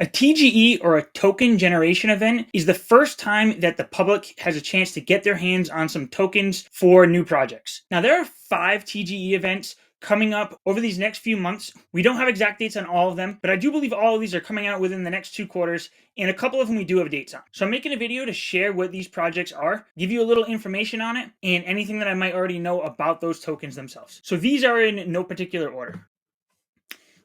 A TGE, or a token generation event, is the first time that the public has a chance to get their hands on some tokens for new projects. Now, there are 5 TGE events coming up over these next few months. We don't have exact dates on all of them, but I do believe all of these are coming out within the next 2 quarters, and a couple of them we do have dates on. So I'm making a video to share what these projects are, give you a little information on it, and anything that I might already know about those tokens themselves. So these are in no particular order.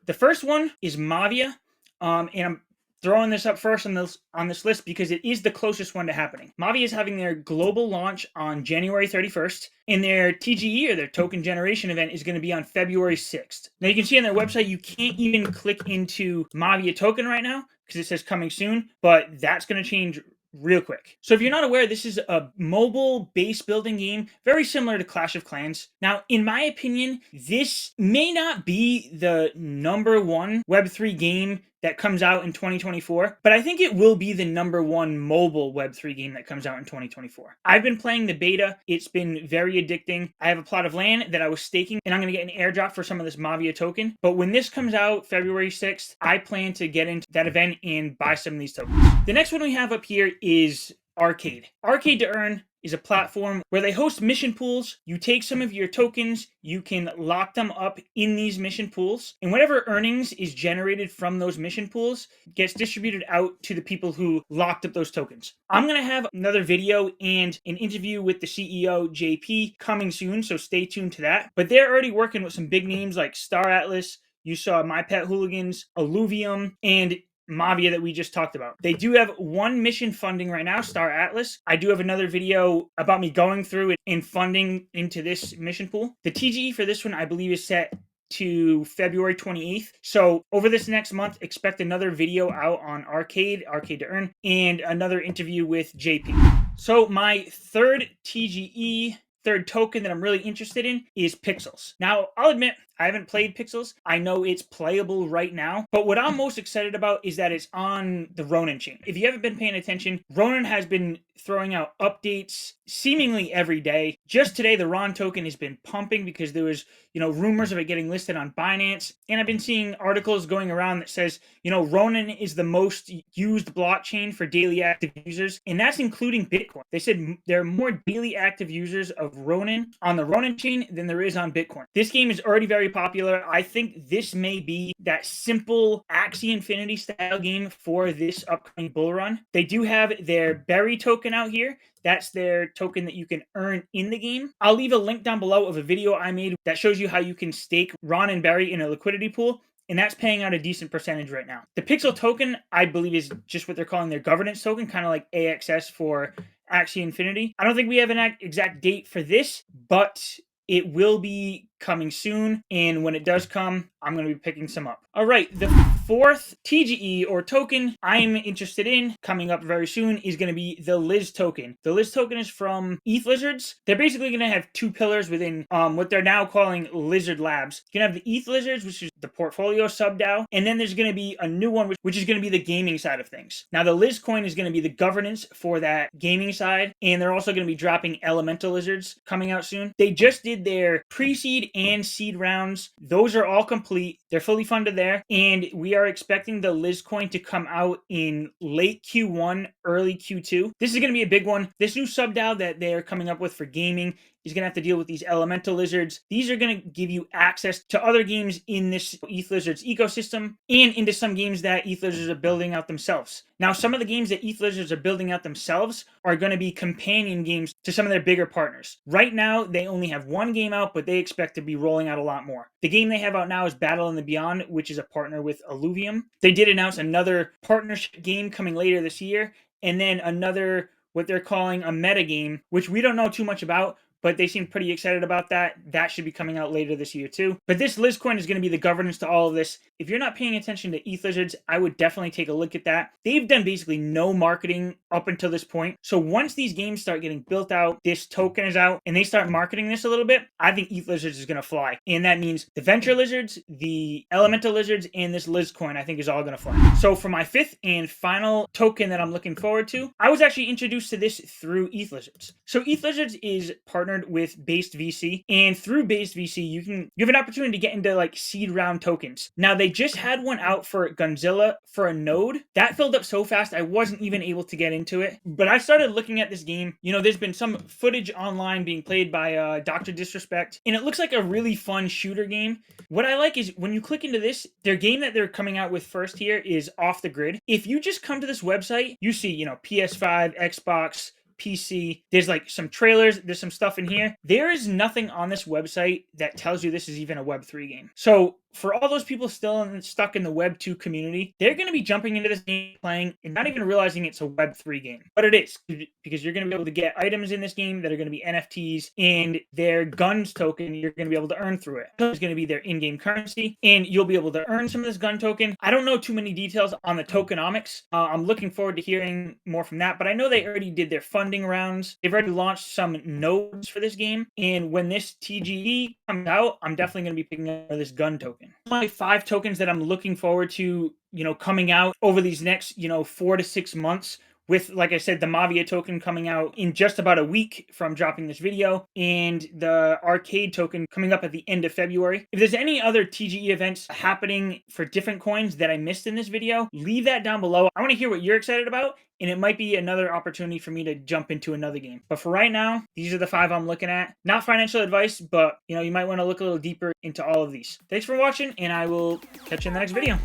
The first one is MAVIA, and I'm throwing this up first on this list because it is the closest one to happening. MAVIA is having their global launch on January 31st, and their TGE, or their token generation event, is going to be on February 6th. Now you can see on their website you can't even click into MAVIA token right now because it says coming soon, but that's going to change real quick. So if you're not aware, this is a mobile base building game, very similar to Clash of Clans. Now, in my opinion, this may not be the #1 Web3 game that comes out in 2024, but I think it will be the #1 mobile Web3 game that comes out in 2024. I've been playing the beta. It's been very addicting. I have a plot of land that I was staking, and I'm going to get an airdrop for some of this MAVIA token. But when this comes out February 6th, I plan to get into that event and buy some of these tokens. The next one we have up here is Arcade. Arcade to Earn is a platform where they host mission pools. You take some of your tokens, you can lock them up in these mission pools, and whatever earnings is generated from those mission pools gets distributed out to the people who locked up those tokens. I'm going to have another video and an interview with the CEO, JP, coming soon, so stay tuned to that. But they're already working with some big names like Star Atlas. You saw My Pet Hooligans, Illuvium, and MAVIA that we just talked about. They do have one mission funding right now, Star Atlas. I do have another video about me going through it and funding into this mission pool. The TGE for this one, I believe, is set to February 28th. So over this next month, expect another video out on Arcade to Earn, and another interview with JP. So my third TGE, third token that I'm really interested in is Pixels. Now, I'll admit, I haven't played Pixels. I know it's playable right now, but what I'm most excited about is that it's on the Ronin chain. If you haven't been paying attention, Ronin has been throwing out updates seemingly every day. Just today, the RON token has been pumping because there was, rumors of it getting listed on Binance, and I've been seeing articles going around that says, Ronin is the most used blockchain for daily active users, and that's including Bitcoin. They said there are more daily active users of Ronin on the Ronin chain than there is on Bitcoin. This game is already very popular. I think this may be that simple Axie Infinity style game for this upcoming bull run. They do have their Berry token out here. That's their token that you can earn in the game. I'll leave a link down below of a video I made that shows you how you can stake Ron and Berry in a liquidity pool, and that's paying out a decent percentage right now. The Pixel token, I believe, is just what they're calling their governance token, kind of like AXS for Axie Infinity. I don't think we have an exact date for this, but it will be coming soon, and when it does come, I'm going to be picking some up. All right, the fourth TGE, or token, I'm interested in coming up very soon is going to be the Liz token. The Liz token is from ETH Lizards. They're basically going to have 2 pillars within what they're now calling Lizard Labs. You're going to have the ETH Lizards, which is the portfolio sub-DAO, and then there's going to be a new one, which is going to be the gaming side of things. Now, the Liz coin is going to be the governance for that gaming side, and they're also going to be dropping Elemental Lizards coming out soon. They just did their pre-seed and seed rounds. Those are all complete. They're fully funded there, and we are expecting the Liz coin to come out in late Q1, early Q2. This is going to be a big one. This new sub-DAO that they're coming up with for gaming is going to have to deal with these Elemental Lizards. These are going to give you access to other games in this ETH Lizards ecosystem, and into some games that ETH Lizards are building out themselves. Now, some of the games that ETH Lizards are building out themselves are going to be companion games to some of their bigger partners. Right now, they only have one game out, but they expect to be rolling out a lot more. The game they have out now is Battle in the Beyond, which is a partner with Illuvium. They did announce another partnership game coming later this year, and then another, what they're calling a meta game, which we don't know too much about, but they seem pretty excited about that. That should be coming out later this year too. But this Liz coin is going to be the governance to all of this. If you're not paying attention to ETH Lizards, I would definitely take a look at that. They've done basically no marketing up until this point. So once these games start getting built out, this token is out, and they start marketing this a little bit, I think ETH Lizards is going to fly. And that means the Venture Lizards, the Elemental Lizards, and this Liz coin, I think, is all going to fly. So for my 5th and final token that I'm looking forward to, I was actually introduced to this through ETH Lizards. So ETH Lizards is part partnered with Based VC, and through Based VC, you have an opportunity to get into like seed round tokens. Now they just had one out for Gunzilla for a node that filled up so fast I wasn't even able to get into it. But I started looking at this game. You know, there's been some footage online being played by Dr. Disrespect, and it looks like a really fun shooter game. What I like is when you click into this, their game that they're coming out with first here is Off the Grid. If you just come to this website, you see, you know, PS5, Xbox, PC. There's like some trailers. There's some stuff in here. There is nothing on this website that tells you this is even a Web3 game. So for all those people still stuck in the Web 2 community, they're going to be jumping into this game, playing, and not even realizing it's a Web 3 game. But it is, because you're going to be able to get items in this game that are going to be NFTs, and their guns token you're going to be able to earn through it. It's going to be their in-game currency, and you'll be able to earn some of this gun token. I don't know too many details on the tokenomics. I'm looking forward to hearing more from that, but I know they already did their funding rounds. They've already launched some nodes for this game, and when this TGE comes out, I'm definitely going to be picking up this gun token. My 5 tokens that I'm looking forward to, you know, coming out over these next, you know, 4 to 6 months, with, like I said, the MAVIA token coming out in just about a week from dropping this video, and the arcade token coming up at the end of February. If there's any other TGE events happening for different coins that I missed in this video, leave that down below. I want to hear what you're excited about, and it might be another opportunity for me to jump into another game. But for right now, these are the 5 I'm looking at. Not financial advice, but, you know, you might want to look a little deeper into all of these. Thanks for watching, and I will catch you in the next video.